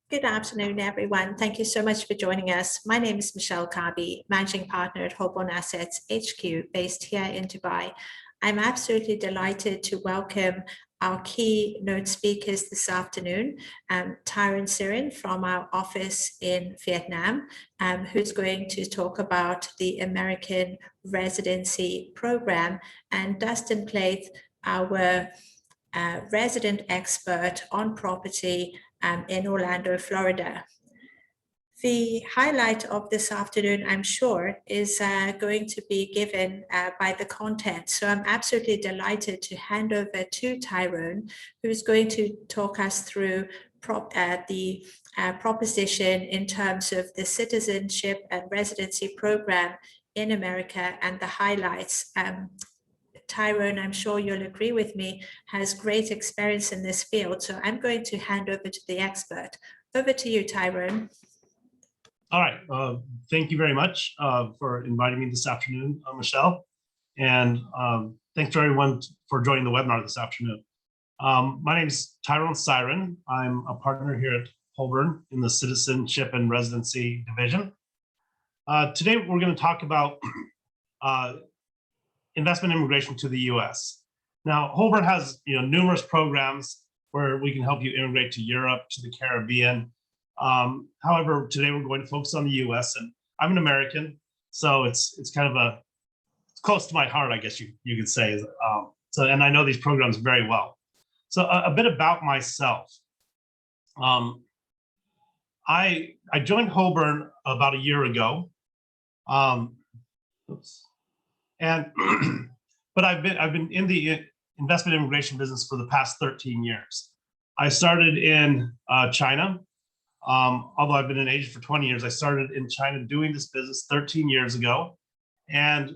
Good afternoon, everyone. Thank you so much for joining us. My name is Michele Carby, Managing Partner at Holborn Assets HQ, based here in Dubai. I'm absolutely delighted to welcome our keynote speakers this afternoon, Tyrone Siren from our office in Vietnam, who's going to talk about the American Residency Program, and Dustin Klath, our resident expert on property in Orlando, Florida. The highlight of this afternoon, I'm sure, is going to be given by the content. So I'm absolutely delighted to hand over to Tyrone, who's going to talk us through the proposition in terms of the citizenship and residency program in America and the highlights. Tyrone, I'm sure you'll agree with me, has great experience in this field. So I'm going to hand over to the expert. Over to you, Tyrone. All right. Thank you very much for inviting me this afternoon, Michele. And thanks to everyone for joining the webinar this afternoon. My name is Tyrone Siren. I'm a partner here at Holborn in the Citizenship and Residency Division. Today, we're going to talk about investment immigration to the U.S. Now, Holborn has numerous programs where we can help you immigrate to Europe, to the Caribbean. However, today we're going to focus on the U.S. and I'm an American, so it's kind of it's close to my heart, I guess you could say. And I know these programs very well. So a bit about myself. I joined Holborn about a year ago. But I've been in the investment immigration business for the past 13 years. I started in China. Although I've been in Asia for 20 years, I started in China doing this business 13 years ago. And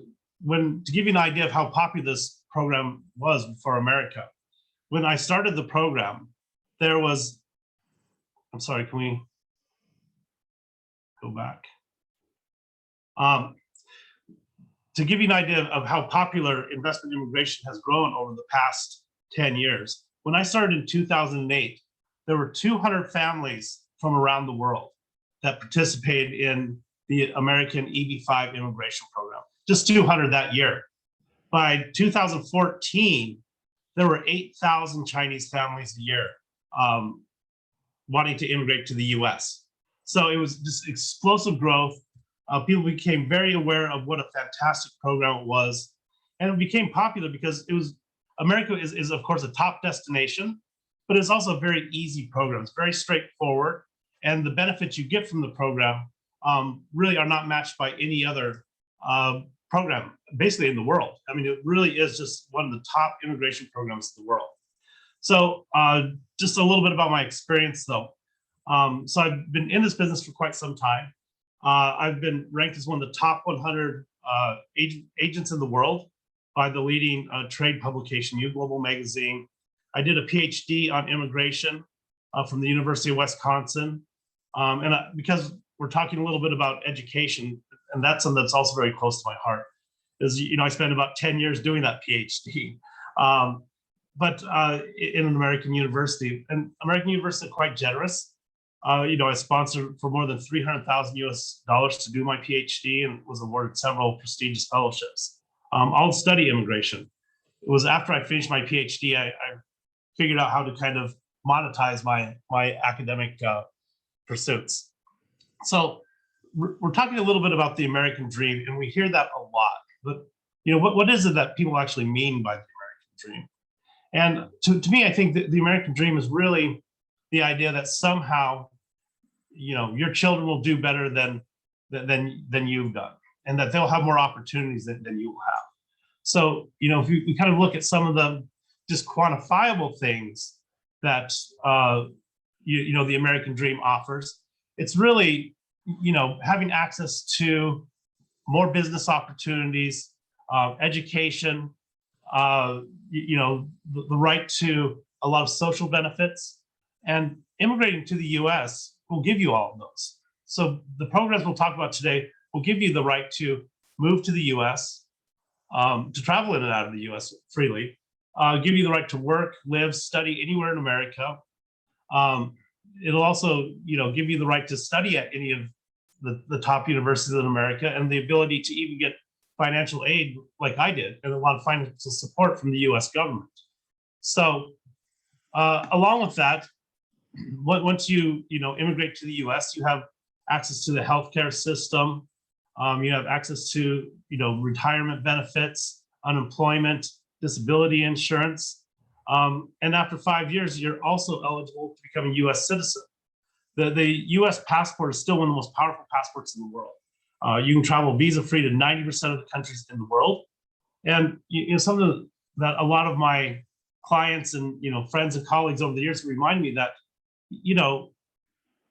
to give you an idea of how popular this program was for America, when I started the program, there was, I'm sorry, can we go back? To give you an idea of how popular investment immigration has grown over the past 10 years, when I started in 2008, there were 200 families from around the world that participated in the American EB-5 immigration program, just 200 that year. By 2014, there were 8,000 Chinese families a year wanting to immigrate to the US. So it was just explosive growth. People became very aware of what a fantastic program it was. And it became popular because America is of course a top destination, but it's also a very easy program. It's very straightforward. And the benefits you get from the program really are not matched by any other program, basically in the world. I mean, it really is just one of the top immigration programs in the world. So just a little bit about my experience though. So I've been in this business for quite some time. I've been ranked as one of the top 100 agents in the world by the leading trade publication, U Global Magazine. I did a PhD on immigration from the University of Wisconsin. Because we're talking a little bit about education, and that's something that's also very close to my heart, is I spent about 10 years doing that PhD, but in an American university. And American universities are quite generous. I sponsored for more than $300,000 US to do my PhD and was awarded several prestigious fellowships. I'll study immigration. It was after I finished my PhD, I figured out how to kind of monetize my academic pursuits. So we're talking a little bit about the American dream, and we hear that a lot. But what is it that people actually mean by the American dream? And to me, I think that the American dream is really the idea that somehow, your children will do better than you've done, and that they'll have more opportunities than you will have. So, if you kind of look at some of the just quantifiable things that the American dream offers, it's really, having access to more business opportunities, education, the right to a lot of social benefits, and immigrating to the US will give you all of those. So the programs we'll talk about today will give you the right to move to the US, to travel in and out of the US freely, give you the right to work, live, study anywhere in America, it'll also, give you the right to study at any of the top universities in America, and the ability to even get financial aid like I did, and a lot of financial support from the US government. So along with that, once you immigrate to the US, you have access to the healthcare system. You have access to retirement benefits, unemployment, disability insurance. And after 5 years, you're also eligible to become a US citizen. The US passport is still one of the most powerful passports in the world. You can travel visa-free to 90% of the countries in the world. And something that a lot of my clients and friends and colleagues over the years remind me that,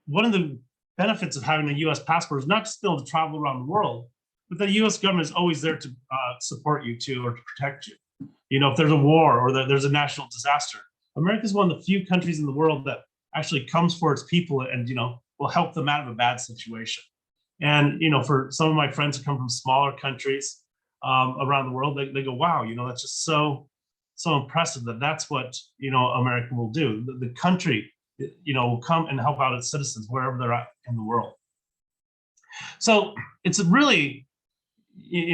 one of the benefits of having a US passport is not just still to travel around the world, but the US government is always there to support you too, or to protect you. If there's a war or there's a national disaster, America is one of the few countries in the world that actually comes for its people and will help them out of a bad situation. And for some of my friends who come from smaller countries around the world, they go, wow, that's just so impressive that's what America will do. The country will come and help out its citizens wherever they're at in the world. So it's really,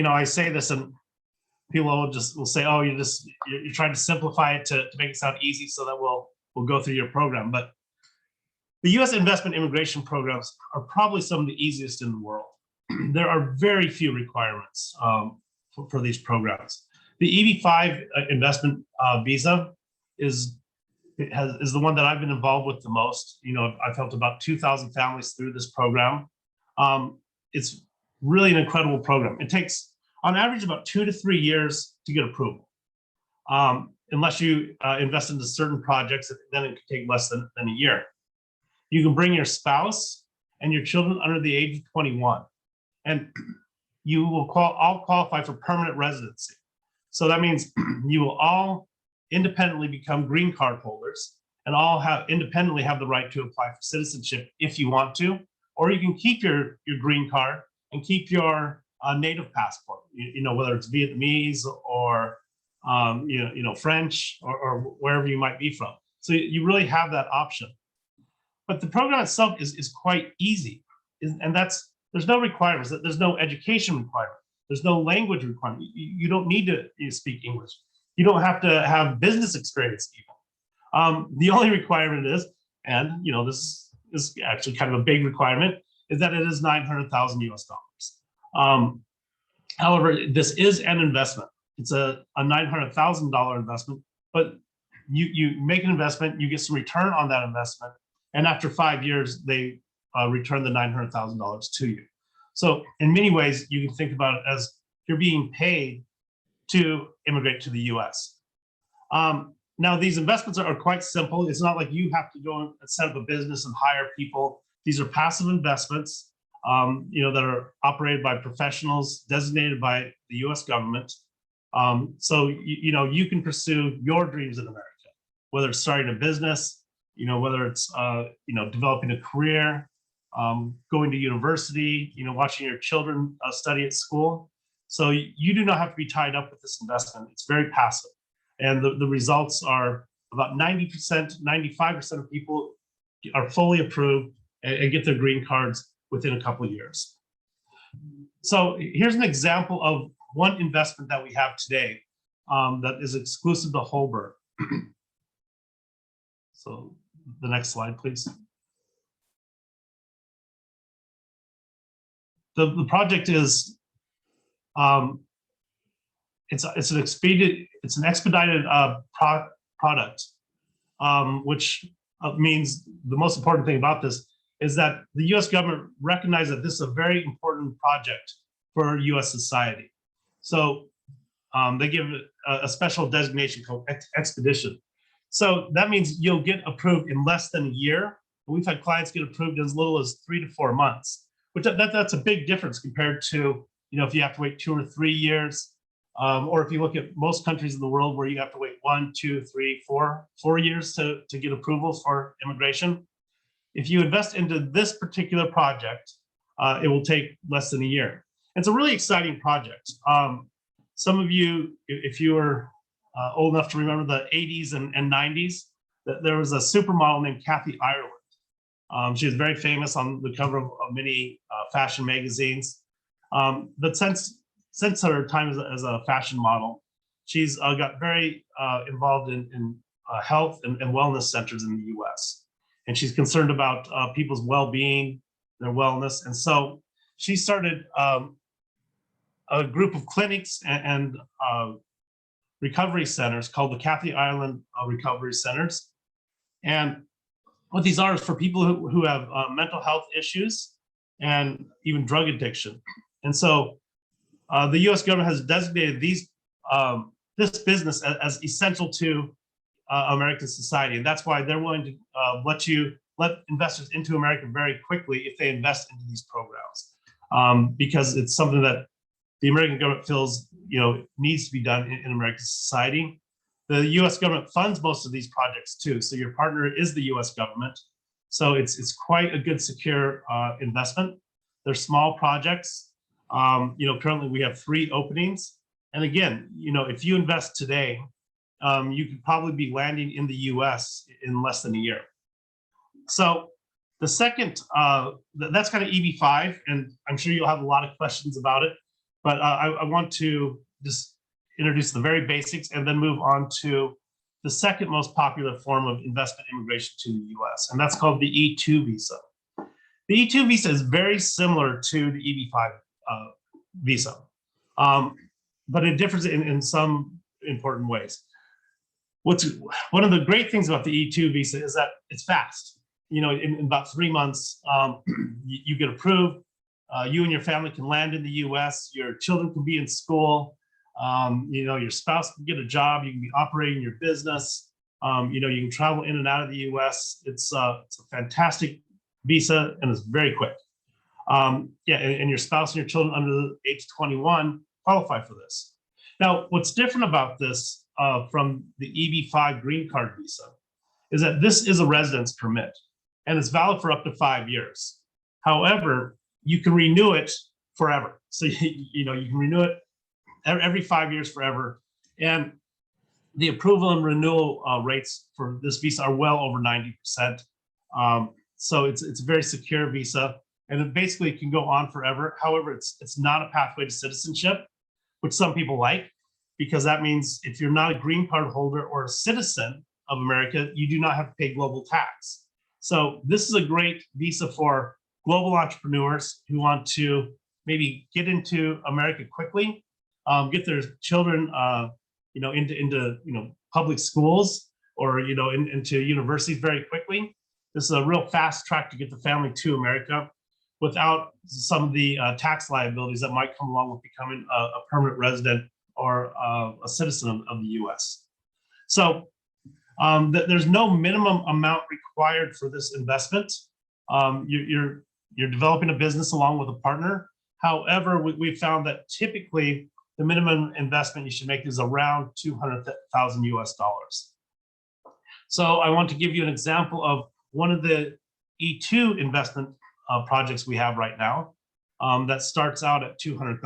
I say this and people will say, oh, you're trying to simplify it to make it sound easy so that we'll go through your program. But the US investment immigration programs are probably some of the easiest in the world. There are very few requirements for these programs. The EB-5 investment visa is the one that I've been involved with the most. I've helped about 2,000 families through this program. It's really an incredible program. It takes, on average, about 2 to 3 years to get approval. Unless you invest into certain projects, then it could take less than a year. You can bring your spouse and your children under the age of 21, and you will all qualify for permanent residency. So that means you will all independently become green card holders and all independently have the right to apply for citizenship if you want to, or you can keep your green card and keep your native passport, whether it's Vietnamese or French or wherever you might be from. So you really have that option. But the program itself is quite easy, and there's no requirements. There's no education requirement. There's no language requirement. You don't need to speak English. You don't have to have business experience even. The only requirement is, and this is actually kind of a big requirement, is that it is $900,000 US. However, this is an investment. It's a $900,000 investment, but you make an investment, you get some return on that investment, and after 5 years, they return the $900,000 to you. So in many ways, you can think about it as you're being paid to immigrate to the US. Now, these investments are quite simple. It's not like you have to go and set up a business and hire people. These are passive investments, that are operated by professionals designated by the US government. So, you can pursue your dreams in America, whether it's starting a business, whether it's, developing a career, going to university, watching your children study at school. So you do not have to be tied up with this investment. It's very passive. And the results are about 90%, 95% of people are fully approved and get their green cards within a couple of years. So here's an example of one investment that we have today that is exclusive to Holborn. So the next slide, please. The project is it's an expedited product, which means the most important thing about this is that the U.S. government recognized that this is a very important project for U.S. society. So they give it a special designation called expedition. So that means you'll get approved in less than a year. We've had clients get approved in as little as 3 to 4 months, which that's a big difference compared to, if you have to wait 2 or 3 years, or if you look at most countries in the world where you have to wait 1, 2, 3, 4 years to get approvals for immigration. If you invest into this particular project, it will take less than a year. It's a really exciting project. Some of you, if you were old enough to remember the 80s and 90s, there was a supermodel named Kathy Ireland. She was very famous on the cover of many fashion magazines. But since her time as a fashion model, she's got very involved in health and wellness centers in the U.S. And she's concerned about people's well-being, their wellness. And so she started a group of clinics and recovery centers called the Kathy Island Recovery Centers. And what these are is for people who have mental health issues and even drug addiction. And so the U.S. government has designated this business as essential to American society. And that's why they're willing to let investors into America very quickly if they invest into these programs, because it's something that the American government feels needs to be done in American society. The U.S. government funds most of these projects too. So your partner is the U.S. government. So it's quite a good, secure investment. They're small projects. Currently we have 3 openings. And again, if you invest today, you could probably be landing in the US in less than a year. So the second, that's kind of EB5, and I'm sure you'll have a lot of questions about it, but I want to just introduce the very basics and then move on to the second most popular form of investment immigration to the US, and that's called the E2 visa. The E2 visa is very similar to the EB5 visa, but it differs in some important ways. One of the great things about the E2 visa is that it's fast. In about 3 months, you get approved. You and your family can land in the U.S. Your children can be in school. Your spouse can get a job. You can be operating your business. You can travel in and out of the U.S. It's a fantastic visa, and it's very quick. And your spouse and your children under the age of 21 qualify for this. Now, what's different about this from the EB5 green card visa is that this is a residence permit, and it's valid for up to 5 years. However, you can renew it forever. So you can renew it every 5 years forever, and the approval and renewal rates for this visa are well over 90%. So it's a very secure visa, and it basically can go on forever. However, it's not a pathway to citizenship, which some people like, because that means if you're not a green card holder or a citizen of America, you do not have to pay global tax. So this is a great visa for global entrepreneurs who want to maybe get into America quickly, get their children, into public schools or into universities very quickly. This is a real fast track to get the family to America without some of the tax liabilities that might come along with becoming a permanent resident or a citizen of the U.S. So there's no minimum amount required for this investment. You're developing a business along with a partner. However, we found that typically the minimum investment you should make is around $200,000 US. So I want to give you an example of one of the E2 investment projects we have right now that starts out at $200,000.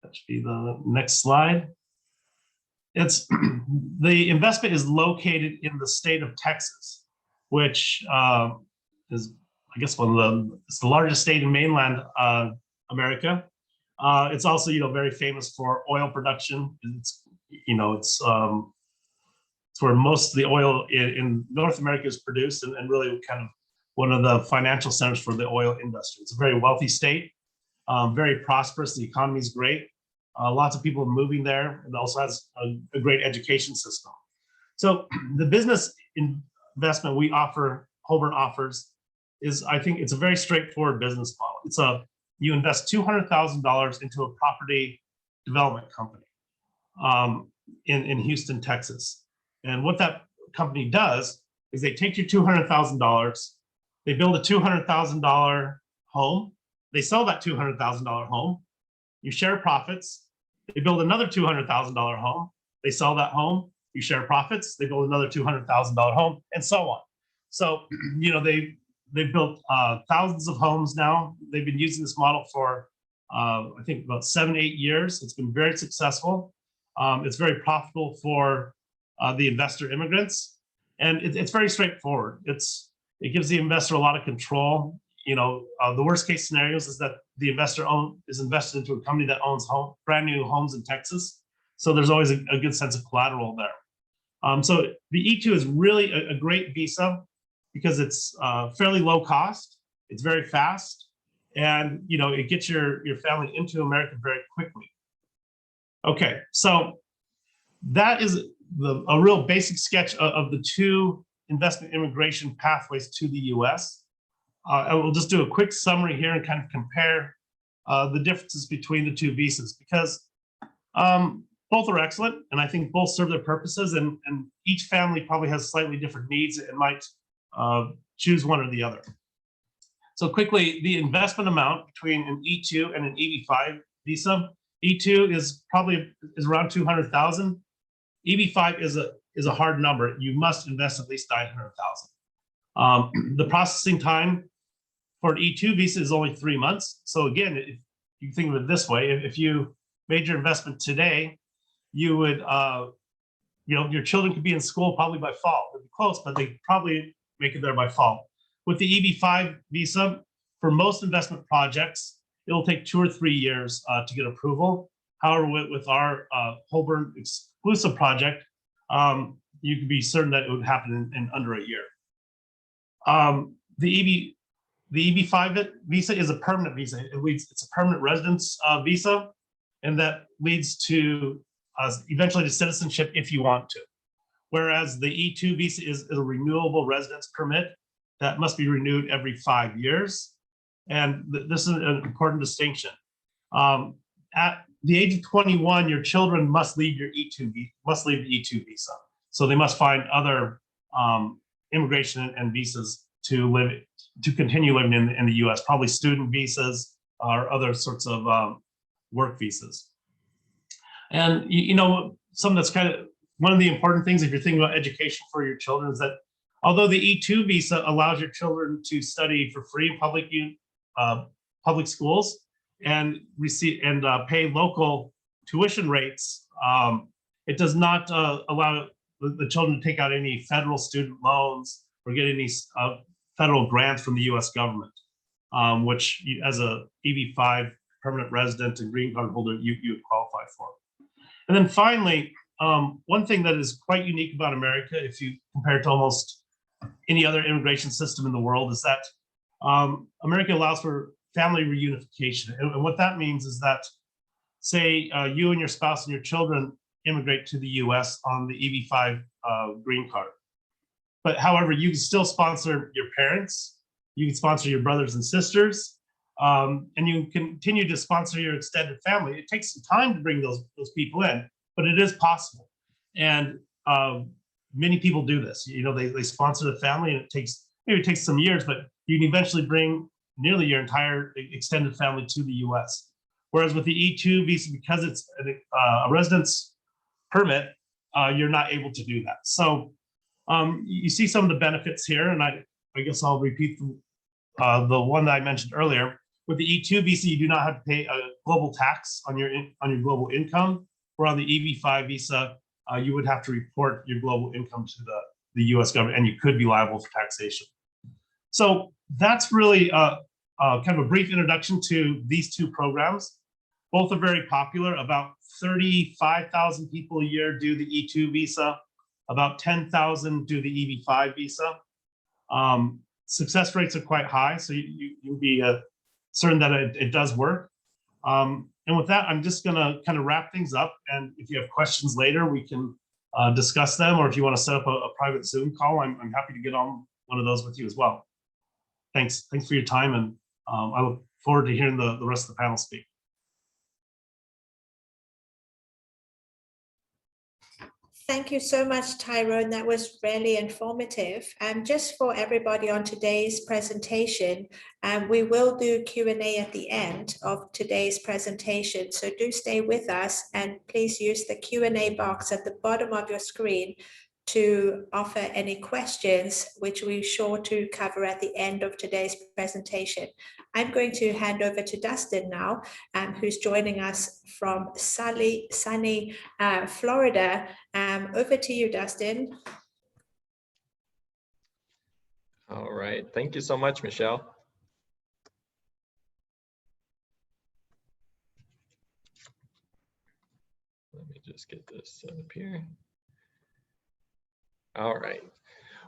That should be the next slide. It's the investment is located in the state of Texas, which is, I guess, it's the largest state in mainland America. It's also, very famous for oil production. It's where most of the oil in North America is produced, and really kind of one of the financial centers for the oil industry. It's a very wealthy state, very prosperous. The economy is great. Lots of people are moving there. It also has a great education system. So the business investment we offer, Holborn offers, is, I think it's a very straightforward business model. You invest $200,000 into a property development company in Houston, Texas. And what that company does is they take your $200,000, they build a $200,000 home, they sell that $200,000 home, you share profits, they build another $200,000 home, they sell that home, you share profits, they build another $200,000 home, and so on. So, they've built thousands of homes now. They've been using this model for, I think, about 7-8 years. It's been very successful. It's very profitable for the investor immigrants. And it's very straightforward. It gives the investor a lot of control. The worst case scenarios is that the investor is invested into a company that owns brand new homes in Texas. So there's always a good sense of collateral there. So the E2 is really a great visa because it's fairly low cost. It's very fast, and it gets your family into America very quickly. Okay, so that is a real basic sketch of the two investment immigration pathways to the US. I will just do a quick summary here and kind of compare the differences between the two visas, because both are excellent, and I think both serve their purposes, and each family probably has slightly different needs and might choose one or the other. So quickly, the investment amount between an E2 and an EB5 visa. E2 is around 200,000. EB5 is a hard number. You must invest at least 900,000. The processing time for an E2 visa is only 3 months. So again, if you think of it this way, if you made your investment today, you would, your children could be in school probably by fall. It'd be close, but they probably make it there by fall. With the EB5 visa, for most investment projects, it will take 2 or 3 years to get approval. However, with our Holborn exclusive project, you can be certain that it would happen in under a year. The EB5 visa is a permanent visa. It's a permanent residence visa, and that leads to eventually to citizenship if you want to. Whereas the E2 visa is a renewable residence permit that must be renewed every 5 years. And this is an important distinction. At the age of 21, your children must leave the E2 visa. So they must find other immigration and visas to continue living in the US, probably student visas or other sorts of work visas. And something that's kind of one of the important things if you're thinking about education for your children is that although the E2 visa allows your children to study for free in public schools and pay local tuition rates, it does not allow the children to take out any federal student loans or get any federal grants from the US government, which as a EB5 permanent resident and green card holder, you would qualify for. And then finally, one thing that is quite unique about America, if you compare it to almost any other immigration system in the world, is that America allows for family reunification. And what that means is that, say, you and your spouse and your children immigrate to the US on the EB5 green card. But however, you can still sponsor your parents, you can sponsor your brothers and sisters, and you continue to sponsor your extended family. It takes some time to bring those people in, but it is possible. And many people do this. They sponsor the family, and it takes some years, but you can eventually bring nearly your entire extended family to the US. Whereas with the E2 visa, because it's a residence permit, you're not able to do that. So you see some of the benefits here, and I guess I'll repeat the one that I mentioned earlier. With the E2 visa, you do not have to pay a global tax on your global income, where on the EB5 visa, you would have to report your global income to the US government, and you could be liable for taxation. So that's really kind of a brief introduction to these two programs. Both are very popular. About 35,000 people a year do the E2 visa. About 10,000 do the EB5 visa. Success rates are quite high, so you'll be certain that it does work. And with that, I'm just gonna kind of wrap things up. And if you have questions later, we can discuss them, or if you want to set up a private Zoom call, I'm happy to get on one of those with you as well. Thanks for your time, and I look forward to hearing the rest of the panel speak. Thank you so much, Tyrone. That was really informative. And just for everybody on today's presentation, we will do Q&A at the end of today's presentation. So do stay with us, and please use the Q&A box at the bottom of your screen to offer any questions, which we're sure to cover at the end of today's presentation. I'm going to hand over to Dustin now, who's joining us from sunny Florida. Over to you, Dustin. All right, thank you so much, Michele. Let me just get this set up here. All right.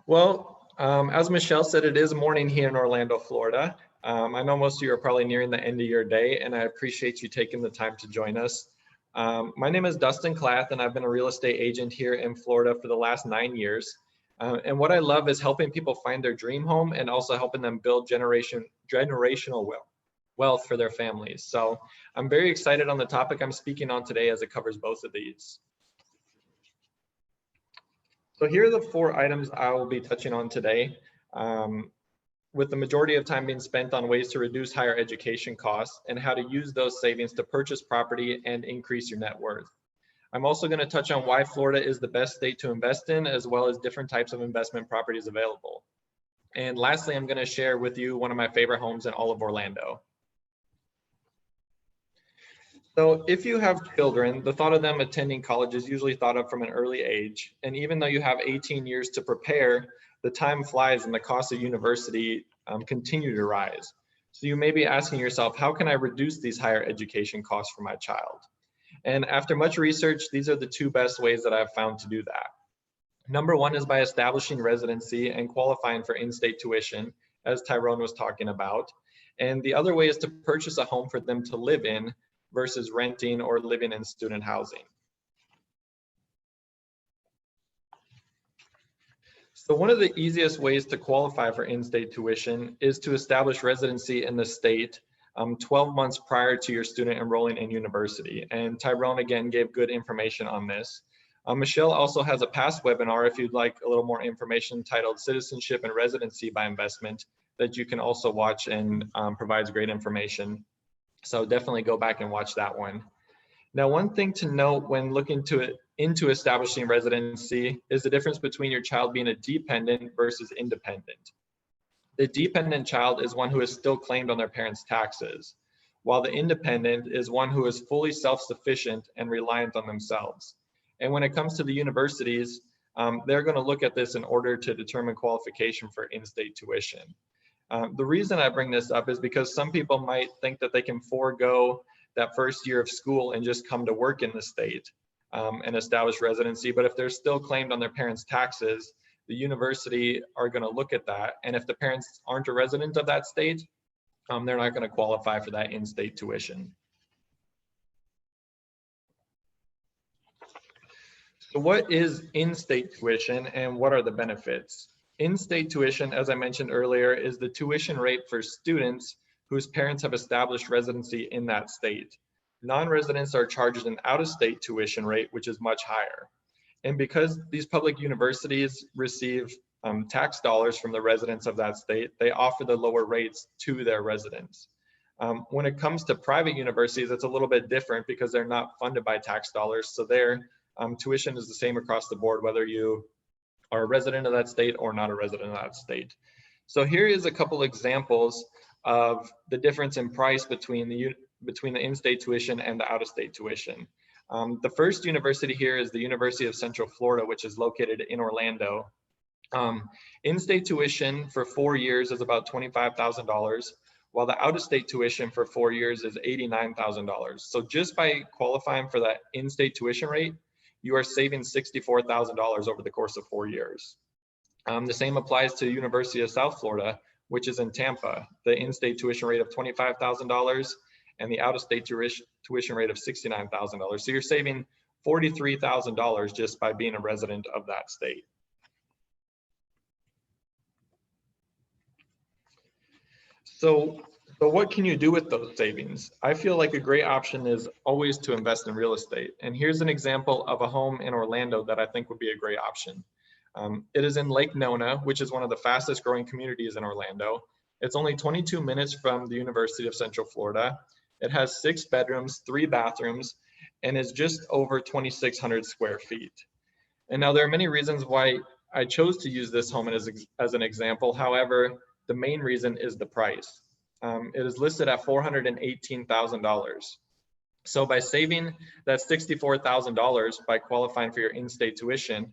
Well, as Michele said, it is morning here in Orlando, Florida. I know most of you are probably nearing the end of your day, and I appreciate you taking the time to join us. My name is Dustin Klath, and I've been a real estate agent here in Florida for the last 9 years. And what I love is helping people find their dream home and also helping them build generational wealth for their families. So I'm very excited on the topic I'm speaking on today, as it covers both of these. So here are the 4 items I will be touching on today, with the majority of time being spent on ways to reduce higher education costs and how to use those savings to purchase property and increase your net worth. I'm also going to touch on why Florida is the best state to invest in, as well as different types of investment properties available. And lastly, I'm going to share with you one of my favorite homes in all of Orlando. So if you have children, the thought of them attending college is usually thought of from an early age. And even though you have 18 years to prepare, the time flies and the cost of university continue to rise. So you may be asking yourself, how can I reduce these higher education costs for my child? And after much research, these are the 2 best ways that I've found to do that. Number 1 is by establishing residency and qualifying for in-state tuition, as Tyrone was talking about. And the other way is to purchase a home for them to live in versus renting or living in student housing. So one of the easiest ways to qualify for in-state tuition is to establish residency in the state 12 months prior to your student enrolling in university. And Tyrone again gave good information on this. Michele also has a past webinar if you'd like a little more information titled Citizenship and Residency by Investment that you can also watch, and provides great information. So definitely go back and watch that one. Now, one thing to note when looking into establishing residency is the difference between your child being a dependent versus independent. The dependent child is one who is still claimed on their parents' taxes, while the independent is one who is fully self-sufficient and reliant on themselves. And when it comes to the universities, they're going to look at this in order to determine qualification for in-state tuition. The reason I bring this up is because some people might think that they can forego that first year of school and just come to work in the state and establish residency. But if they're still claimed on their parents' taxes, the university are going to look at that. And if the parents aren't a resident of that state, they're not going to qualify for that in-state tuition. So what is in-state tuition and what are the benefits? In-state tuition, as I mentioned earlier, is the tuition rate for students whose parents have established residency in that state. Non-residents are charged an out-of-state tuition rate, which is much higher. And because these public universities receive tax dollars from the residents of that state, they offer the lower rates to their residents. When it comes to private universities, it's a little bit different because they're not funded by tax dollars. So their tuition is the same across the board, whether you are a resident of that state or not a resident of that state. So here is a couple examples of the difference in price between the in-state tuition and the out-of-state tuition. The first university here is the University of Central Florida, which is located in Orlando. In-state tuition for 4 years is about $25,000, while the out-of-state tuition for 4 years is $89,000. So just by qualifying for that in-state tuition rate, you are saving $64,000 over the course of 4 years. The same applies to University of South Florida, which is in Tampa. The in-state tuition rate of $25,000 and the out-of-state tuition rate of $69,000. So you're saving $43,000 just by being a resident of that state. So what can you do with those savings? I feel like a great option is always to invest in real estate. And here's an example of a home in Orlando that I think would be a great option. It is in Lake Nona, which is one of the fastest growing communities in Orlando. It's only 22 minutes from the University of Central Florida. It has 6 bedrooms, 3 bathrooms, and is just over 2,600 square feet. And now there are many reasons why I chose to use this home as an example. However, the main reason is the price. It is listed at $418,000. So by saving that $64,000 by qualifying for your in-state tuition,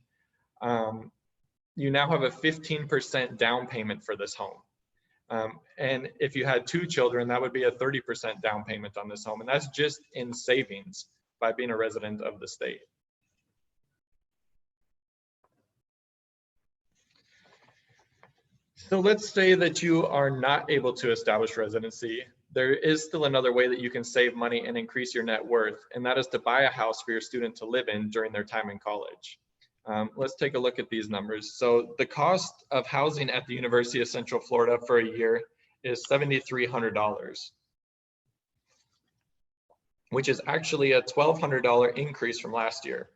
you now have a 15% down payment for this home. And if you had 2 children, that would be a 30% down payment on this home. And that's just in savings by being a resident of the state. So let's say that you are not able to establish residency. There is still another way that you can save money and increase your net worth, and that is to buy a house for your student to live in during their time in college. Let's take a look at these numbers. So the cost of housing at the University of Central Florida for a year is $7,300, which is actually a $1,200 increase from last year.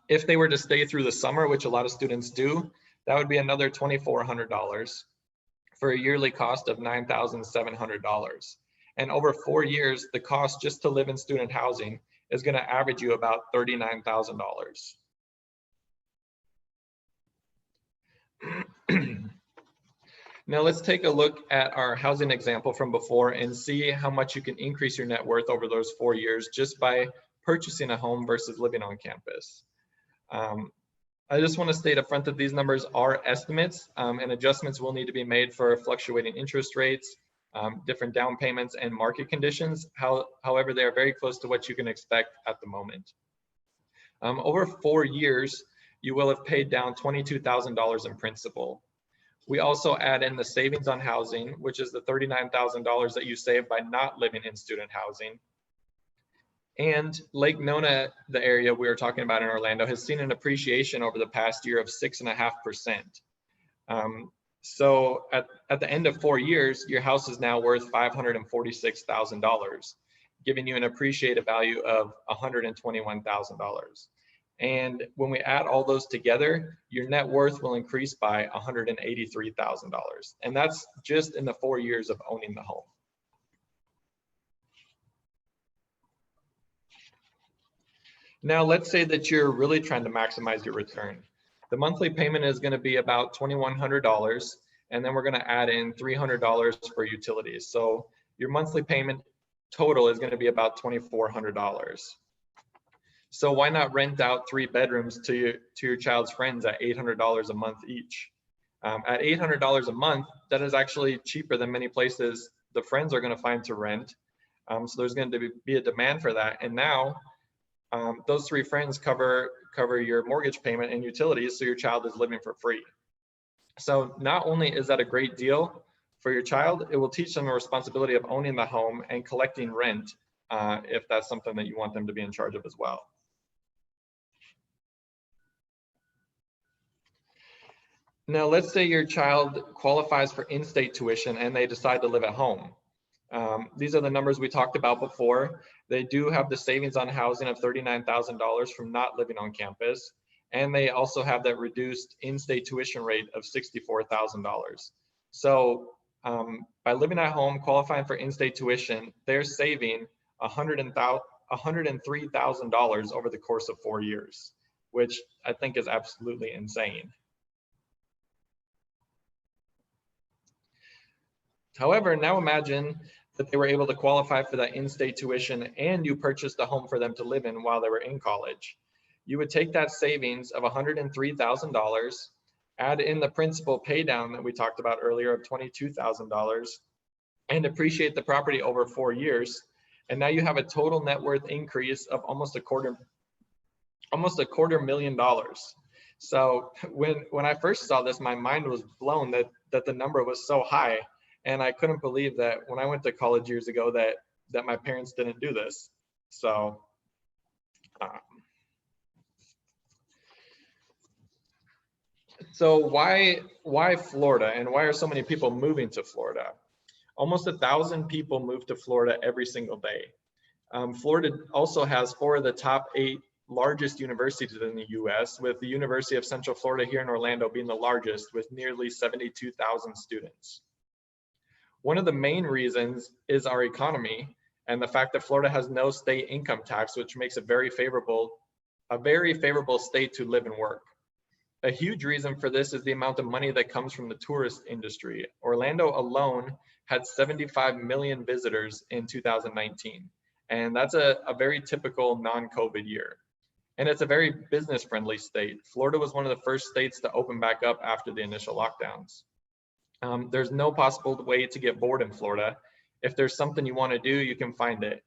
If they were to stay through the summer, which a lot of students do, that would be another $2,400 for a yearly cost of $9,700. And over 4 years, the cost just to live in student housing is going to average you about $39,000. Now let's take a look at our housing example from before and see how much you can increase your net worth over those 4 years just by purchasing a home versus living on campus. I just want to state up front that these numbers are estimates, and adjustments will need to be made for fluctuating interest rates, different down payments, and market conditions. However, they are very close to what you can expect at the moment. Over 4 years, you will have paid down $22,000 in principal. We also add in the savings on housing, which is the $39,000 that you save by not living in student housing. And Lake Nona, the area we were talking about in Orlando, has seen an appreciation over the past year of 6.5%. So at the end of 4 years, your house is now worth $546,000, giving you an appreciated value of $121,000. And when we add all those together, your net worth will increase by $183,000. And that's just in the 4 years of owning the home. Now, let's say that you're really trying to maximize your return. The monthly payment is going to be about $2,100, and then we're going to add in $300 for utilities. So your monthly payment total is going to be about $2,400. So why not rent out 3 bedrooms to your child's friends at $800 a month each? At $800 a month, that is actually cheaper than many places the friends are going to find to rent. So there's going to be a demand for that. And now those 3 friends cover your mortgage payment and utilities, so your child is living for free. So not only is that a great deal for your child, it will teach them the responsibility of owning the home and collecting rent if that's something that you want them to be in charge of as well. Now, let's say your child qualifies for in-state tuition and they decide to live at home. These are the numbers we talked about before. They do have the savings on housing of $39,000 from not living on campus. And they also have that reduced in-state tuition rate of $64,000. So by living at home, qualifying for in-state tuition, they're saving $103,000 over the course of 4 years, which I think is absolutely insane. However, now imagine that they were able to qualify for that in-state tuition and you purchased a home for them to live in while they were in college. You would take that savings of $103,000, add in the principal pay down that we talked about earlier of $22,000, and appreciate the property over 4 years. And now you have a total net worth increase of almost a quarter million dollars. So when I first saw this, my mind was blown that the number was so high. And I couldn't believe that when I went to college years ago that my parents didn't do this. So why Florida, and why are so many people moving to Florida? Almost 1,000 people move to Florida every single day. Florida also has 4 of the top 8 largest universities in the US, with the University of Central Florida here in Orlando being the largest with nearly 72,000 students. One of the main reasons is our economy and the fact that Florida has no state income tax, which makes it a very favorable state to live and work. A huge reason for this is the amount of money that comes from the tourist industry. Orlando alone had 75 million visitors in 2019, and that's a very typical non-COVID year. And it's a very business-friendly state. Florida was one of the first states to open back up after the initial lockdowns. There's no possible way to get bored in Florida. If there's something you want to do, you can find it.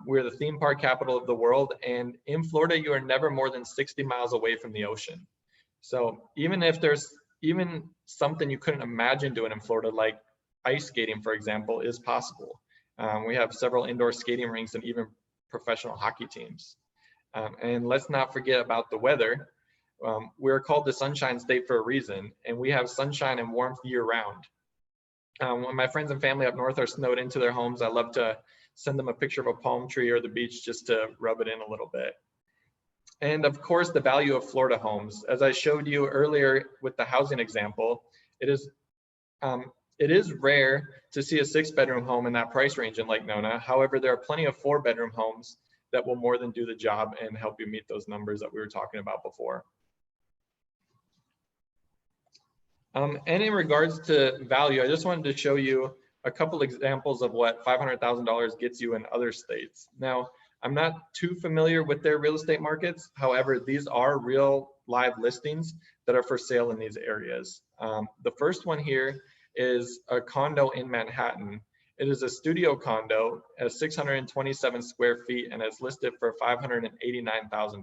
We're the theme park capital of the world, and in Florida, you are never more than 60 miles away from the ocean. So even if there's even something you couldn't imagine doing in Florida, like ice skating, for example, is possible. We have several indoor skating rinks and even professional hockey teams. And let's not forget about the weather. We're called the Sunshine State for a reason, and we have sunshine and warmth year round. When my friends and family up north are snowed into their homes, I love to send them a picture of a palm tree or the beach just to rub it in a little bit. And of course, the value of Florida homes. As I showed you earlier with the housing example, it is rare to see a 6-bedroom home in that price range in Lake Nona. However, there are plenty of 4-bedroom homes that will more than do the job and help you meet those numbers that we were talking about before. And in regards to value, I just wanted to show you a couple examples of what $500,000 gets you in other states. Now, I'm not too familiar with their real estate markets. However, these are real live listings that are for sale in these areas. The first one here is a condo in Manhattan. It is a studio condo, has 627 square feet, and it's listed for $589,000.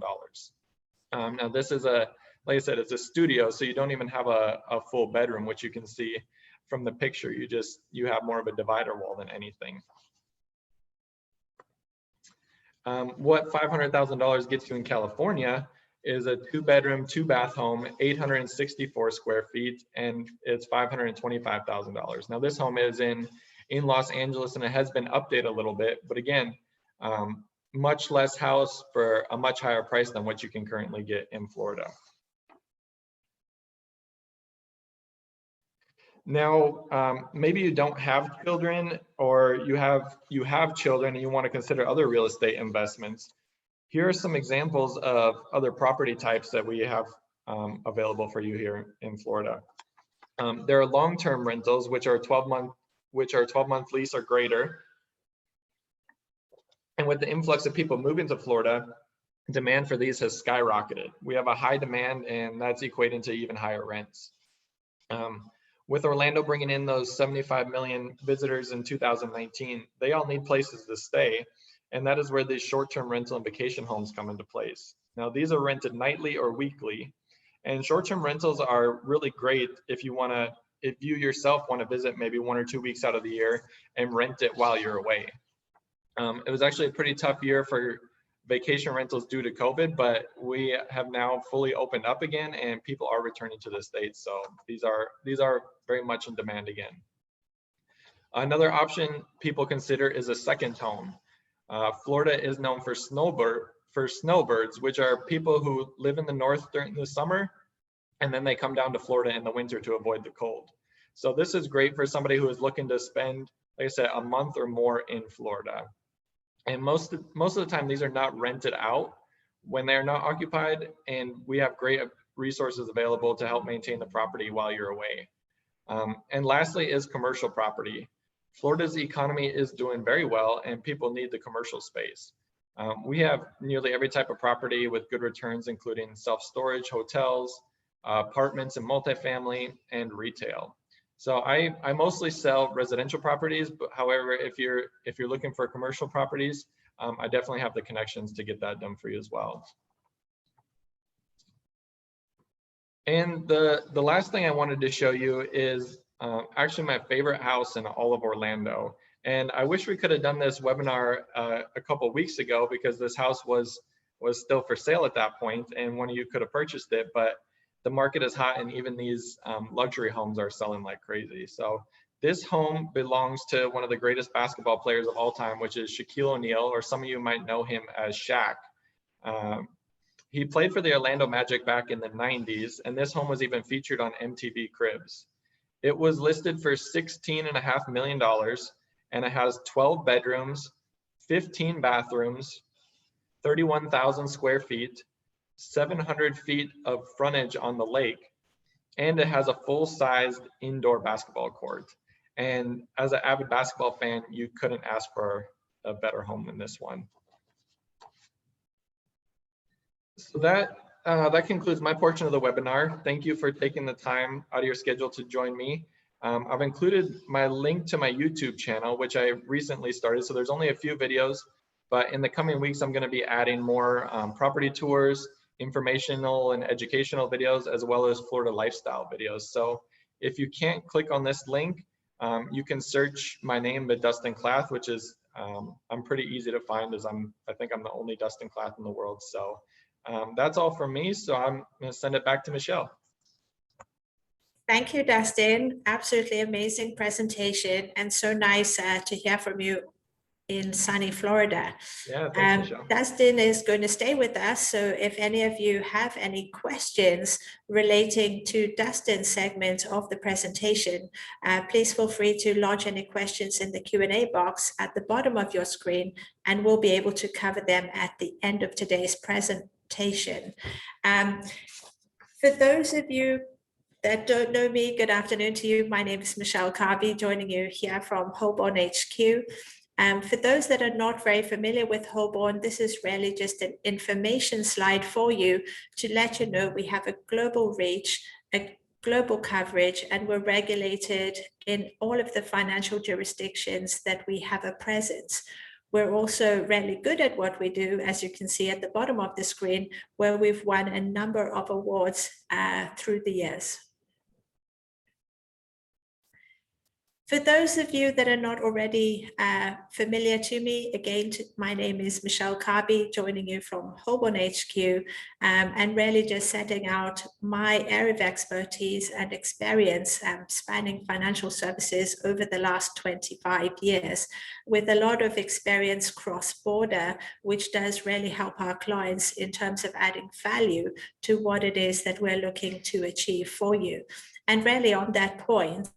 Now this is like I said, it's a studio, so you don't even have a full bedroom, which you can see from the picture. You have more of a divider wall than anything. What $500,000 gets you in California is a 2-bedroom, 2-bath home, 864 square feet, and it's $525,000. Now this home is in Los Angeles, and it has been updated a little bit, but again, much less house for a much higher price than what you can currently get in Florida. Now, maybe you don't have children, or you have children and you want to consider other real estate investments. Here are some examples of other property types that we have available for you here in Florida. There are long-term rentals, which are 12-month lease or greater. And with the influx of people moving to Florida, demand for these has skyrocketed. We have a high demand, and that's equating to even higher rents. With Orlando bringing in those 75 million visitors in 2019, they all need places to stay. And that is where these short-term rental and vacation homes come into place. Now, these are rented nightly or weekly. And short-term rentals are really great if you yourself want to visit maybe 1 or 2 weeks out of the year and rent it while you're away. It was actually a pretty tough year for vacation rentals due to COVID, but we have now fully opened up again, and people are returning to the States. So these are very much in demand again. Another option people consider is a second home. Florida is known for snowbirds, which are people who live in the north during the summer, and then they come down to Florida in the winter to avoid the cold. So this is great for somebody who is looking to spend, like I said, a month or more in Florida. And most of the time, these are not rented out when they're not occupied, and we have great resources available to help maintain the property while you're away. And lastly is commercial property. Florida's economy is doing very well, and people need the commercial space. We have nearly every type of property with good returns, including self-storage, hotels, apartments and multifamily, and retail. So I mostly sell residential properties, but however, if you're looking for commercial properties, I definitely have the connections to get that done for you as well. And the last thing I wanted to show you is actually my favorite house in all of Orlando. And I wish we could have done this webinar a couple of weeks ago, because this house was still for sale at that point, and one of you could have purchased it, but the market is hot, and even these luxury homes are selling like crazy. So this home belongs to one of the greatest basketball players of all time, which is Shaquille O'Neal, or some of you might know him as Shaq. He played for the Orlando Magic back in the 90s, and this home was even featured on MTV Cribs. It was listed for $16.5 million, and it has 12 bedrooms, 15 bathrooms, 31,000 square feet, 700 feet of frontage on the lake, and it has a full-sized indoor basketball court. And as an avid basketball fan, you couldn't ask for a better home than this one. So that concludes my portion of the webinar. Thank you for taking the time out of your schedule to join me. I've included my link to my YouTube channel, which I recently started. So there's only a few videos, but in the coming weeks, I'm going to be adding more property tours, informational and educational videos, as well as Florida lifestyle videos. So if you can't click on this link, you can search my name, Dustin Klath, which is I'm pretty easy to find, as I think I'm the only Dustin Klath in the world. So that's all from me. So I'm going to send it back to Michele. Thank you, Dustin. Absolutely amazing presentation, and so nice to hear from you in sunny Florida. Yeah, thanks, Michele. Dustin is going to stay with us, so if any of you have any questions relating to Dustin's segment of the presentation, please feel free to lodge any questions in the Q&A box at the bottom of your screen, and we'll be able to cover them at the end of today's presentation. For those of you that don't know me, good afternoon to you. My name is Michele Carby, joining you here from Holborn HQ. For those that are not very familiar with Holborn, this is really just an information slide for you to let you know we have a global reach, a global coverage, and we're regulated in all of the financial jurisdictions that we have a presence. We're also really good at what we do, as you can see at the bottom of the screen, where we've won a number of awards through the years. For those of you that are not already familiar to me, again, my name is Michele Carby, joining you from Holborn HQ, and really just setting out my area of expertise and experience spanning financial services over the last 25 years, with a lot of experience cross-border, which does really help our clients in terms of adding value to what it is that we're looking to achieve for you. And really on that point,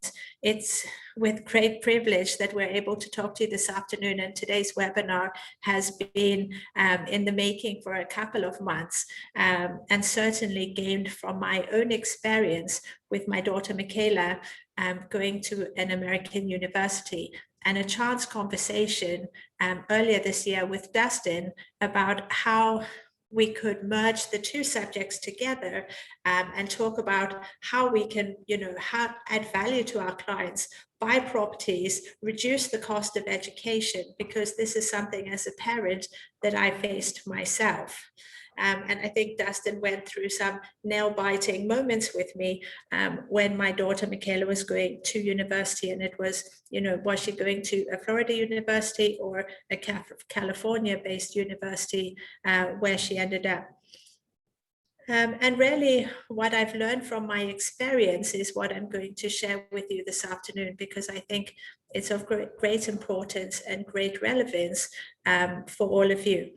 it's with great privilege that we're able to talk to you this afternoon, and today's webinar has been in the making for a couple of months, and certainly gained from my own experience with my daughter Michele going to an American university, and a chance conversation earlier this year with Dustin about how we could merge the two subjects together and talk about how we can, add value to our clients, buy properties, reduce the cost of education, because this is something as a parent that I faced myself. And I think Dustin went through some nail-biting moments with me when my daughter Michele was going to university, and it was, was she going to a Florida university or a California-based university where she ended up. And really what I've learned from my experience is what I'm going to share with you this afternoon, because I think it's of great importance and great relevance for all of you.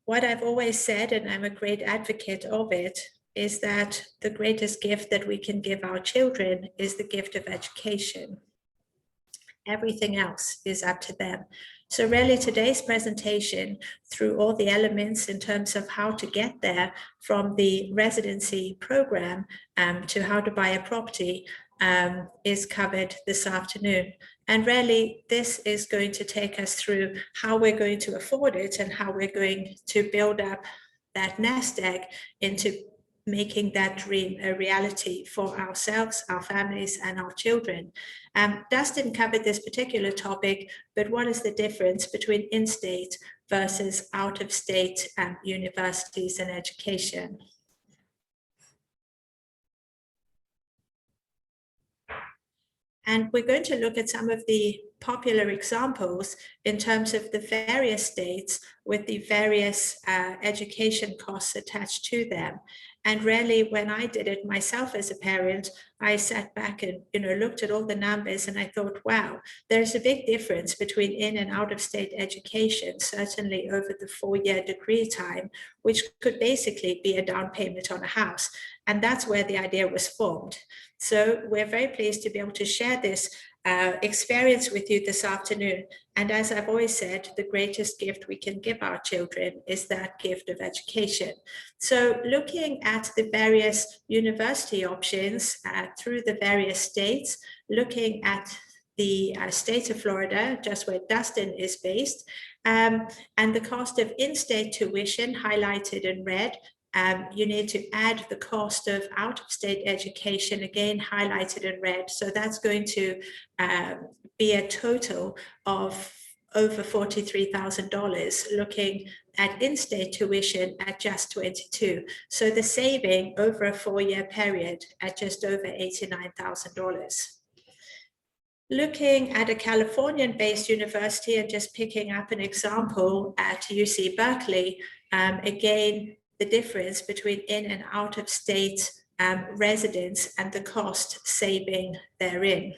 What I've always said, and I'm a great advocate of it, is that the greatest gift that we can give our children is the gift of education. Everything else is up to them. So really today's presentation, through all the elements in terms of how to get there, from the residency program to how to buy a property, is covered this afternoon. And really, this is going to take us through how we're going to afford it and how we're going to build up that nest egg into making that dream a reality for ourselves, our families, and our children. Dustin covered this particular topic, but what is the difference between in-state versus out-of-state universities and education? And we're going to look at some of the popular examples in terms of the various states with the various education costs attached to them. And really, when I did it myself as a parent, I sat back and looked at all the numbers, and I thought, wow, there's a big difference between in and out of state education, certainly over the 4-year degree time, which could basically be a down payment on a house. And that's where the idea was formed. So we're very pleased to be able to share this experience with you this afternoon. And as I've always said, the greatest gift we can give our children is that gift of education. So looking at the various university options through the various states, looking at the state of Florida, just where Dustin is based, and the cost of in-state tuition highlighted in red. You need to add the cost of out-of-state education, again highlighted in red. So that's going to be a total of over $43,000, looking at in-state tuition at just 22. So the saving over a 4-year period at just over $89,000. Looking at a Californian-based university and just picking up an example at UC Berkeley, again, the difference between in and out of state residents and the cost saving therein.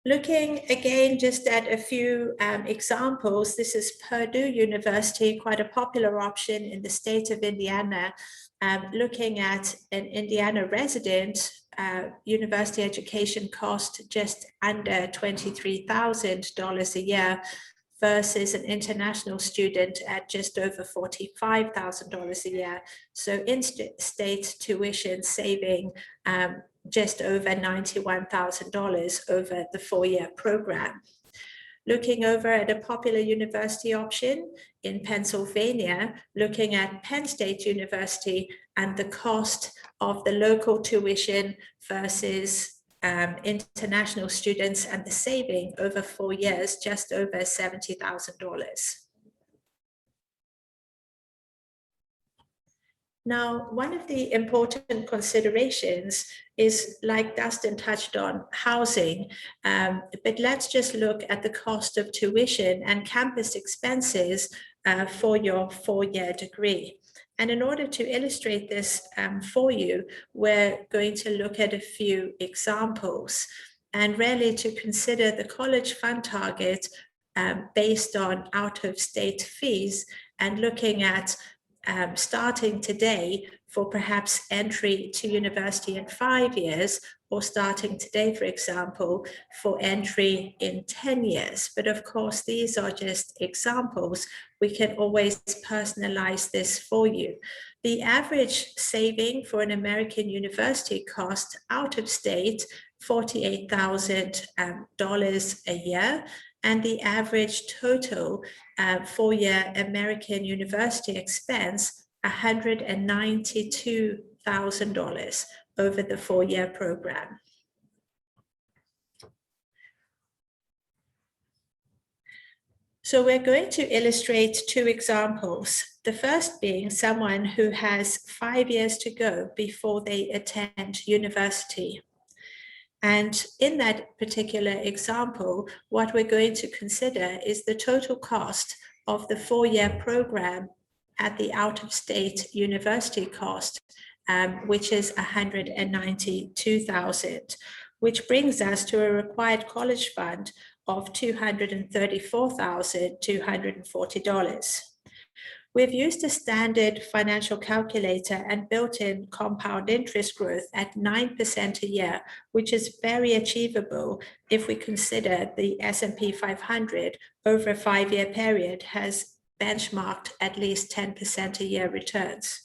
Looking again just at a few examples, this is Purdue University, quite a popular option in the state of Indiana. Looking at an Indiana resident, university education cost just under $23,000 a year versus an international student at just over $45,000 a year. So in-state tuition saving just over $91,000 over the 4-year program. Looking over at a popular university option in Pennsylvania, looking at Penn State University and the cost of the local tuition versus international students and the saving over 4 years, just over $70,000. Now, one of the important considerations is, like Dustin touched on, housing, but let's just look at the cost of tuition and campus expenses for your 4-year degree. And in order to illustrate this for you, we're going to look at a few examples and really to consider the college fund target based on out-of-state fees and looking at starting today for perhaps entry to university in 5 years, or starting today, for example, for entry in 10 years. But of course, these are just examples. We can always personalize this for you. The average saving for an American university cost out of state, $48,000 a year. And the average total 4-year American university expense, $192,000 over the 4-year program. So we're going to illustrate 2 examples. The first being someone who has 5 years to go before they attend university. And in that particular example, what we're going to consider is the total cost of the 4-year program at the out-of-state university cost, which is $192,000, which brings us to a required college fund of $234,240. We've used a standard financial calculator and built-in compound interest growth at 9% a year, which is very achievable if we consider the S&P 500 over a 5-year period has benchmarked at least 10% a year returns.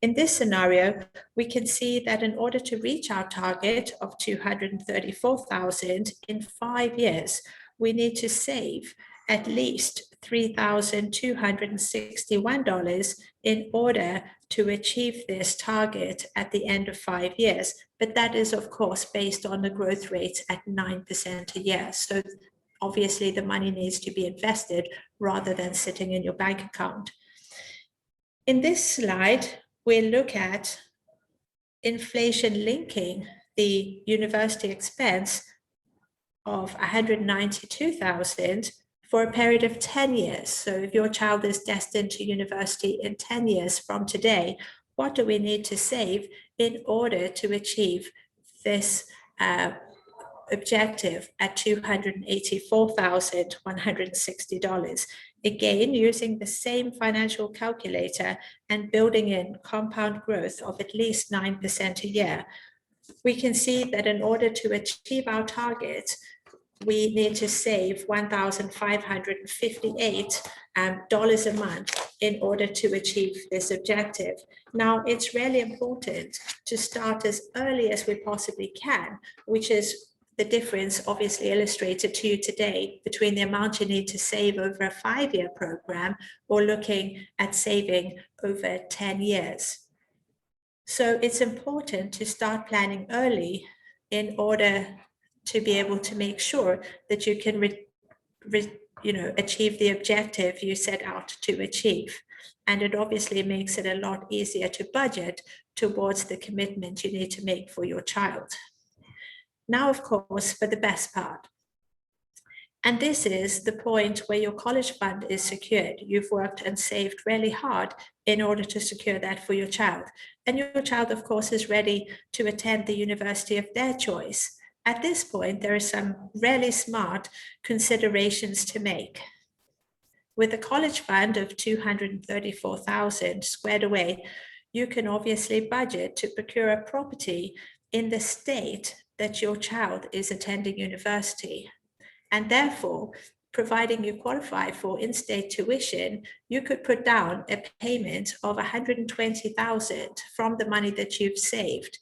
In this scenario, we can see that in order to reach our target of $234,000 in 5 years, we need to save at least $3,261 in order to achieve this target at the end of 5 years. But that is, of course, based on the growth rate at 9% a year. So obviously the money needs to be invested rather than sitting in your bank account. In this slide, we look at inflation linking the university expense of $192,000 for a period of 10 years. So if your child is destined to university in 10 years from today, what do we need to save in order to achieve this objective at $284,160? Again, using the same financial calculator and building in compound growth of at least 9% a year, we can see that in order to achieve our target, we need to save $1,558 a month in order to achieve this objective. Now, it's really important to start as early as we possibly can, which is the difference obviously illustrated to you today between the amount you need to save over a 5-year program or looking at saving over 10 years. So it's important to start planning early in order to be able to make sure that you can achieve the objective you set out to achieve. And it obviously makes it a lot easier to budget towards the commitment you need to make for your child. Now, of course, for the best part. And this is the point where your college fund is secured. You've worked and saved really hard in order to secure that for your child. And your child, of course, is ready to attend the university of their choice. At this point, there are some really smart considerations to make. With a college fund of $234,000 squared away, you can obviously budget to procure a property in the state that your child is attending university. And therefore, providing you qualify for in-state tuition, you could put down a payment of $120,000 from the money that you've saved,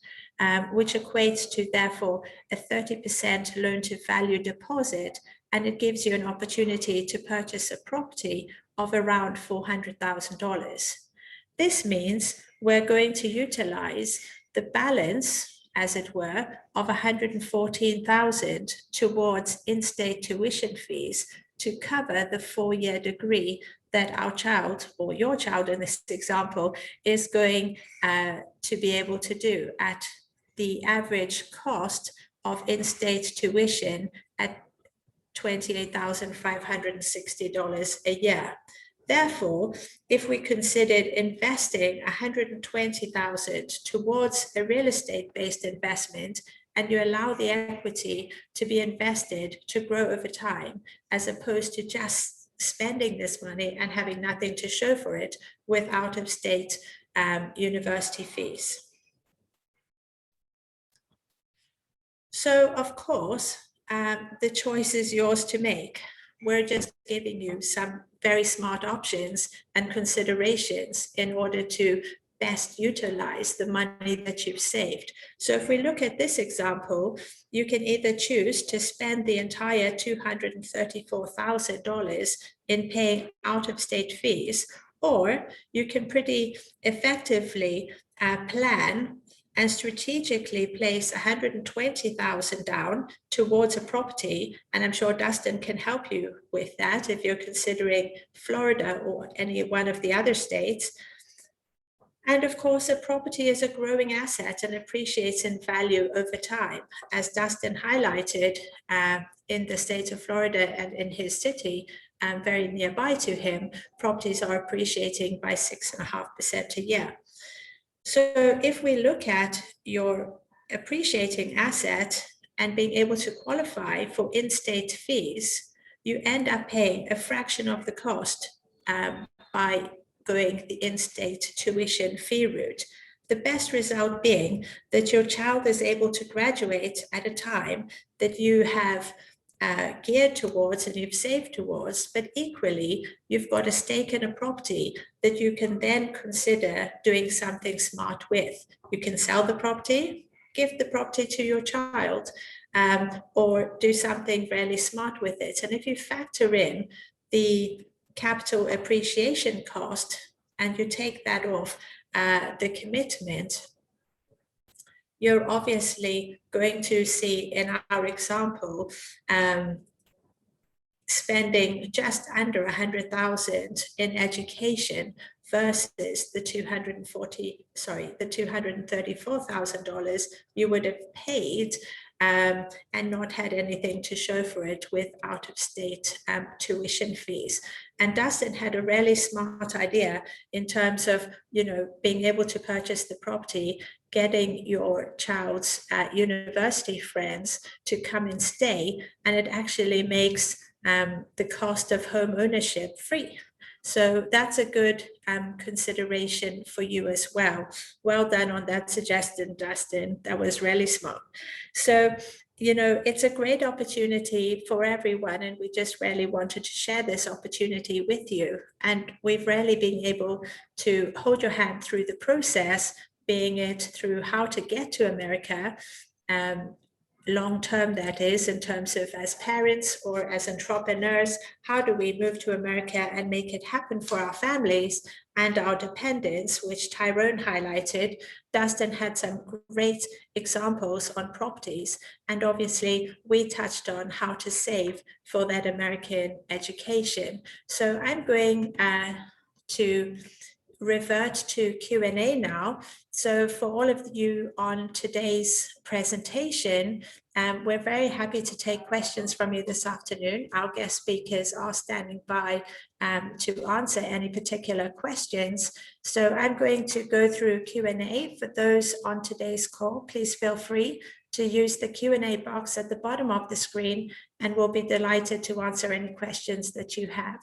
which equates to therefore a 30% loan to value deposit, and it gives you an opportunity to purchase a property of around $400,000. This means we're going to utilize the balance, as it were, of $114,000 towards in-state tuition fees to cover the 4-year degree that our child, or your child in this example, is going to be able to do at the average cost of in-state tuition at $28,560 a year. Therefore, if we considered investing $120,000 towards a real estate-based investment, and you allow the equity to be invested to grow over time, as opposed to just spending this money and having nothing to show for it with out-of-state university fees. So, of course, the choice is yours to make. We're just giving you some very smart options and considerations in order to best utilize the money that you've saved. So if we look at this example, you can either choose to spend the entire $234,000 in paying out-of-state fees, or you can pretty effectively plan and strategically place $120,000 down towards a property. And I'm sure Dustin can help you with that if you're considering Florida or any one of the other states. And of course, a property is a growing asset and appreciates in value over time. As Dustin highlighted in the state of Florida and in his city, very nearby to him, properties are appreciating by 6.5% a year. So if we look at your appreciating asset and being able to qualify for in-state fees, you end up paying a fraction of the cost by going the in-state tuition fee route. The best result being that your child is able to graduate at a time that you have geared towards and you've saved towards, but equally, you've got a stake in a property that you can then consider doing something smart with. You can sell the property, give the property to your child, or do something really smart with it. And if you factor in the capital appreciation cost and you take that off the commitment, you're obviously going to see in our example, spending just under $100,000 in education versus the $234,000 you would have paid and not had anything to show for it with out-of-state tuition fees. And Dustin had a really smart idea in terms of, being able to purchase the property, getting your child's university friends to come and stay, and it actually makes the cost of home ownership free. So that's a good consideration for you as well. Well done on that suggestion, Dustin. That was really smart. So it's a great opportunity for everyone, and we just really wanted to share this opportunity with you. And we've really been able to hold your hand through the process, being it through how to get to America, long term, that is, in terms of as parents or as entrepreneurs, how do we move to America and make it happen for our families and our dependents, which Tyrone highlighted. Dustin had some great examples on properties, and obviously we touched on how to save for that American education. So I'm going to revert to Q&A now. So for all of you on today's presentation, we're very happy to take questions from you this afternoon. Our guest speakers are standing by to answer any particular questions. So I'm going to go through Q&A. For those on today's call, please feel free to use the Q&A box at the bottom of the screen, and we'll be delighted to answer any questions that you have.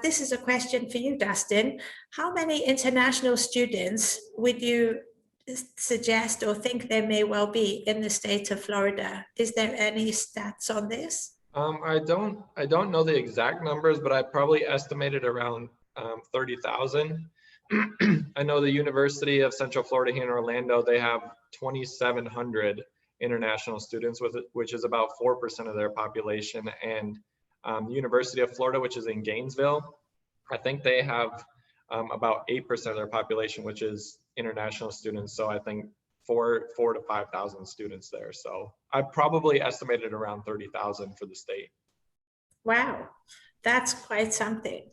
This is a question for you, Dustin. How many international students would you suggest or think there may well be in the state of Florida? Is there any stats on this? I don't know the exact numbers, but I probably estimated around 30,000. I know the University of Central Florida here in Orlando, they have 2,700 international students, which is about 4% of their population. And the University of Florida, which is in Gainesville, I think they have about 8% of their population, which is international students. So I think 4,000 to 5,000 students there. So I probably estimated around 30,000 for the state. Wow, that's quite something.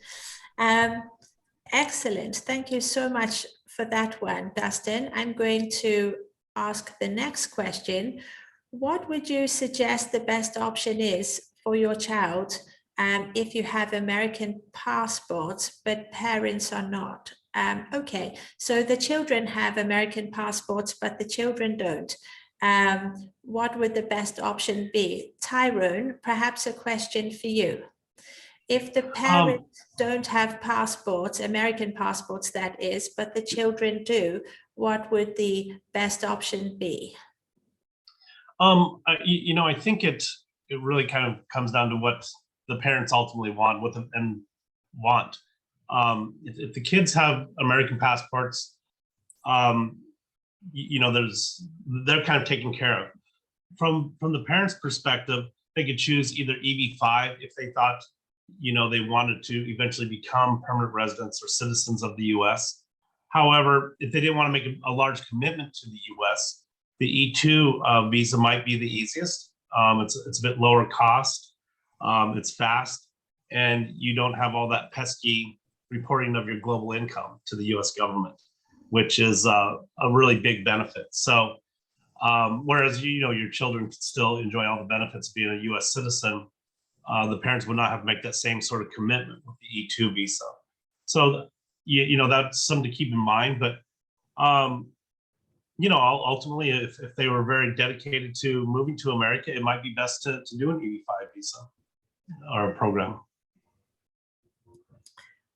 Excellent. Thank you so much for that one, Dustin. I'm going to ask the next question. What would you suggest the best option is for your child if you have American passports, but parents are not? Okay, so the children have American passports, but the children don't. What would the best option be? Tyrone, perhaps a question for you. If the parents don't have passports, American passports that is, but the children do, what would the best option be? I think it really kind of comes down to what the parents ultimately want If the kids have American passports, they're kind of taken care of. From the parents' perspective, they could choose either EB-5 if they thought, they wanted to eventually become permanent residents or citizens of the U.S. However, if they didn't want to make a large commitment to the U.S., the E2 visa might be the easiest. It's a bit lower cost, it's fast, and you don't have all that pesky reporting of your global income to the U.S. government, which is a really big benefit. So whereas your children could still enjoy all the benefits of being a U.S. citizen, the parents would not have to make that same sort of commitment with the E2 visa. So that's something to keep in mind. But ultimately, if they were very dedicated to moving to America, it might be best to do an EB-5 visa or a program.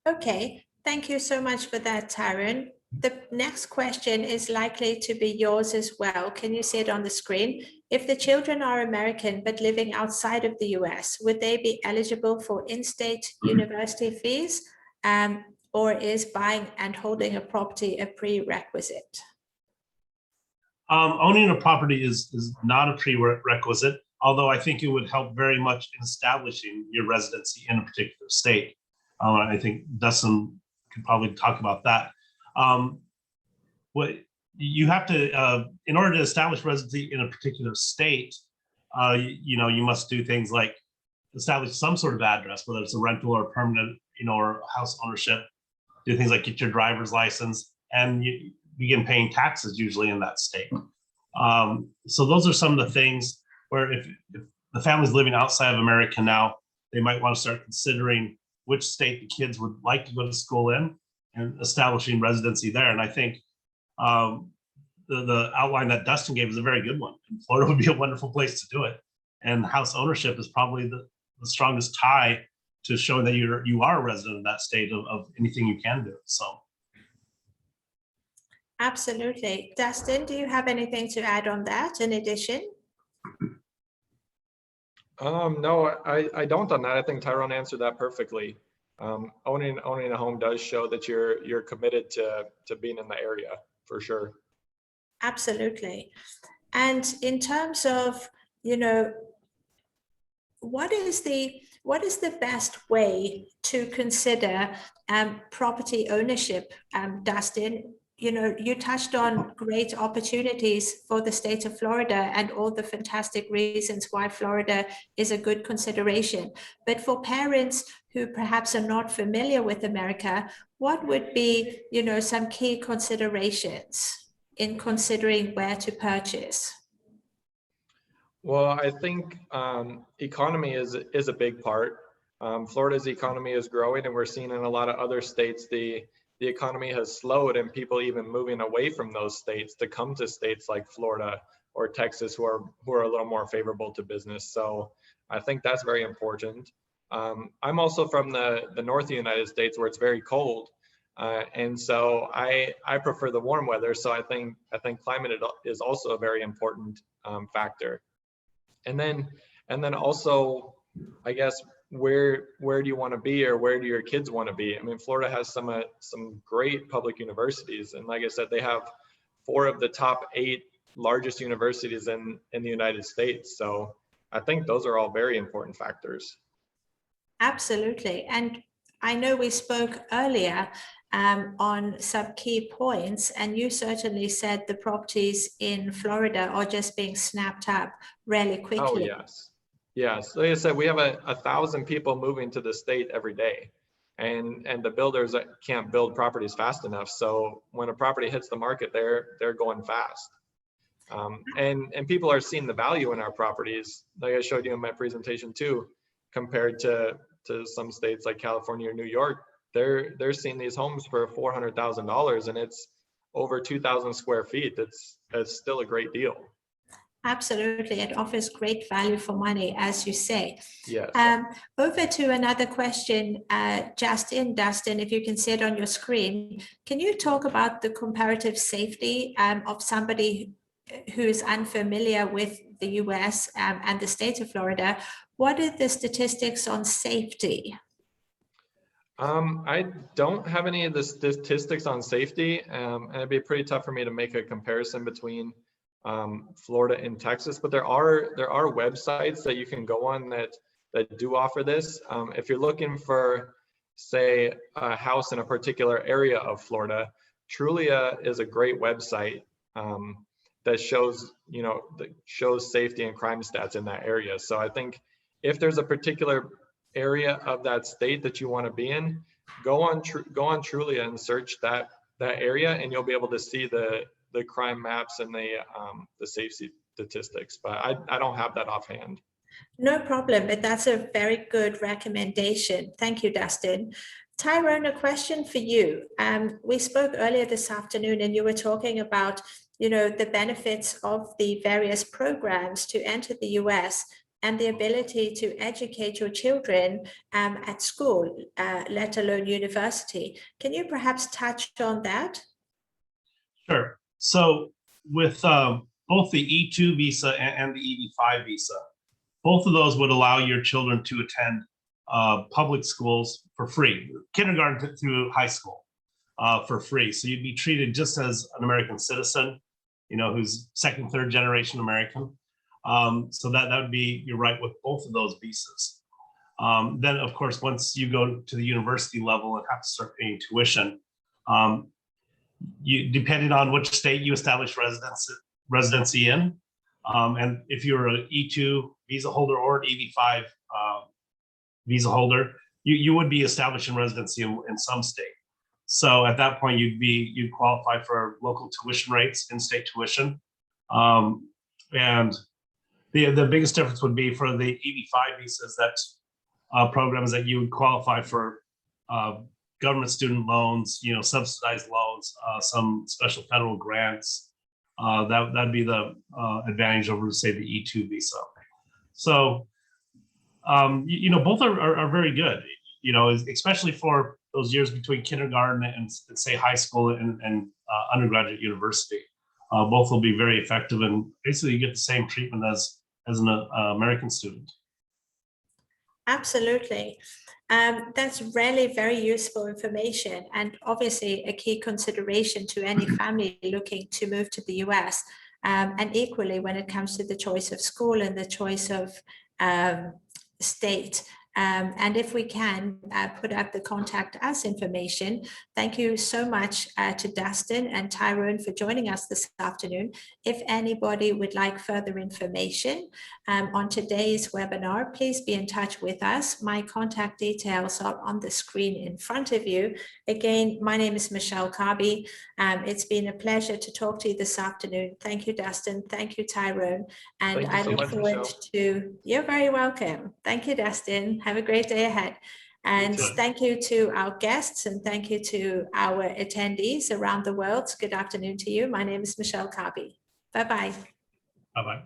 Okay, thank you so much for that, Tyrone. The next question is likely to be yours as well. Can you see it on the screen? If the children are American but living outside of the US, would they be eligible for in-state university fees, or is buying and holding a property a prerequisite? Owning a property is not a prerequisite, although I think it would help very much in establishing your residency in a particular state. I think Dustin could probably talk about that. What you have to, in order to establish residency in a particular state, you must do things like establish some sort of address, whether it's a rental or permanent, or house ownership. Do things like get your driver's license, and you begin paying taxes usually in that state. So those are some of the things where if the family's living outside of America now, they might want to start considering which state the kids would like to go to school in and establishing residency there. And I think the outline that Dustin gave is a very good one. And Florida would be a wonderful place to do it. And house ownership is probably the strongest tie to showing that you are a resident of that state of anything you can do. So. Absolutely. Dustin, do you have anything to add on that in addition? No, I don't on that. I think Tyrone answered that perfectly. Owning a home does show that you're committed to being in the area for sure. Absolutely. And in terms of, you know, what is the best way to consider property ownership, Dustin? You know, you touched on great opportunities for the state of Florida and all the fantastic reasons why Florida is a good consideration. But for parents who perhaps are not familiar with America, what would be, you know, some key considerations in considering where to purchase? Well, I think economy is a big part. Florida's economy is growing, and we're seeing in a lot of other states the economy has slowed, and people even moving away from those states to come to states like Florida or Texas, who are a little more favorable to business. So I think that's very important. I'm also from the north of the United States, where it's very cold, and so I prefer the warm weather. So I think climate is also a very important factor. And then also, I guess, where do you want to be, or where do your kids want to be? I mean, Florida has some great public universities, and like I said, they have 4 of the top 8 largest universities in the United States. So I think those are all very important factors. Absolutely. And I know we spoke earlier on some key points, and you certainly said the properties in Florida are just being snapped up really quickly. Oh, yes. Yes. Like I said, we have 1,000 people moving to the state every day, and the builders can't build properties fast enough. So when a property hits the market, they're going fast. And people are seeing the value in our properties, like I showed you in my presentation too, compared to some states like California or New York. They're seeing these homes for $400,000, and it's over 2,000 square feet. That's still a great deal. Absolutely. It offers great value for money, as you say. Yes. Over to another question, Dustin, if you can see it on your screen. Can you talk about the comparative safety of somebody who's unfamiliar with the US and the state of Florida? What are the statistics on safety? I don't have any of the statistics on safety, and it'd be pretty tough for me to make a comparison between Florida and Texas, but there are websites that you can go on that do offer this. If you're looking for, say, a house in a particular area of Florida, Trulia is a great website that shows safety and crime stats in that area. So I think if there's a particular area of that state that you want to be in, go on Trulia and search that area, and you'll be able to see the crime maps and the safety statistics. But I don't have that offhand. No problem, but that's a very good recommendation. Thank you, Dustin. Tyrone, a question for you. We spoke earlier this afternoon, and you were talking about, the benefits of the various programs to enter the US and the ability to educate your children at school, let alone university. Can you perhaps touch on that? Sure. So with both the E2 visa and the EB5 visa, both of those would allow your children to attend public schools for free, kindergarten through high school for free. So you'd be treated just as an American citizen, who's second, third generation American. So that would be, you're right, with both of those visas. Then, of course, once you go to the university level and have to start paying tuition, depending on which state you establish residency in, and if you're an E2 visa holder or an EB5 visa holder, you would be establishing residency in some state. So at that point, you'd qualify for local tuition rates, in-state tuition, and the biggest difference would be for the EB5 visas, that programs that you would qualify for government student loans, subsidized loans, some special federal grants. That'd be the advantage over, say, the E2 visa. So, both are very good, especially for those years between kindergarten and say high school and undergraduate university. Both will be very effective, and basically you get the same treatment as an American student. Absolutely. That's really very useful information, and obviously a key consideration to any family looking to move to the US. And equally when it comes to the choice of school and the choice of state. And if we can put up the contact us information. Thank you so much to Dustin and Tyrone for joining us this afternoon. If anybody would like further information on today's webinar, please be in touch with us. My contact details are on the screen in front of you. Again, my name is Michele Carby. It's been a pleasure to talk to you this afternoon. Thank you, Dustin. Thank you, Tyrone. And I look forward to, you're very welcome. Thank you, Dustin. Have a great day ahead. And thank you to our guests, and thank you to our attendees around the world. Good afternoon to you. My name is Michele Carby. Bye-bye. Bye-bye.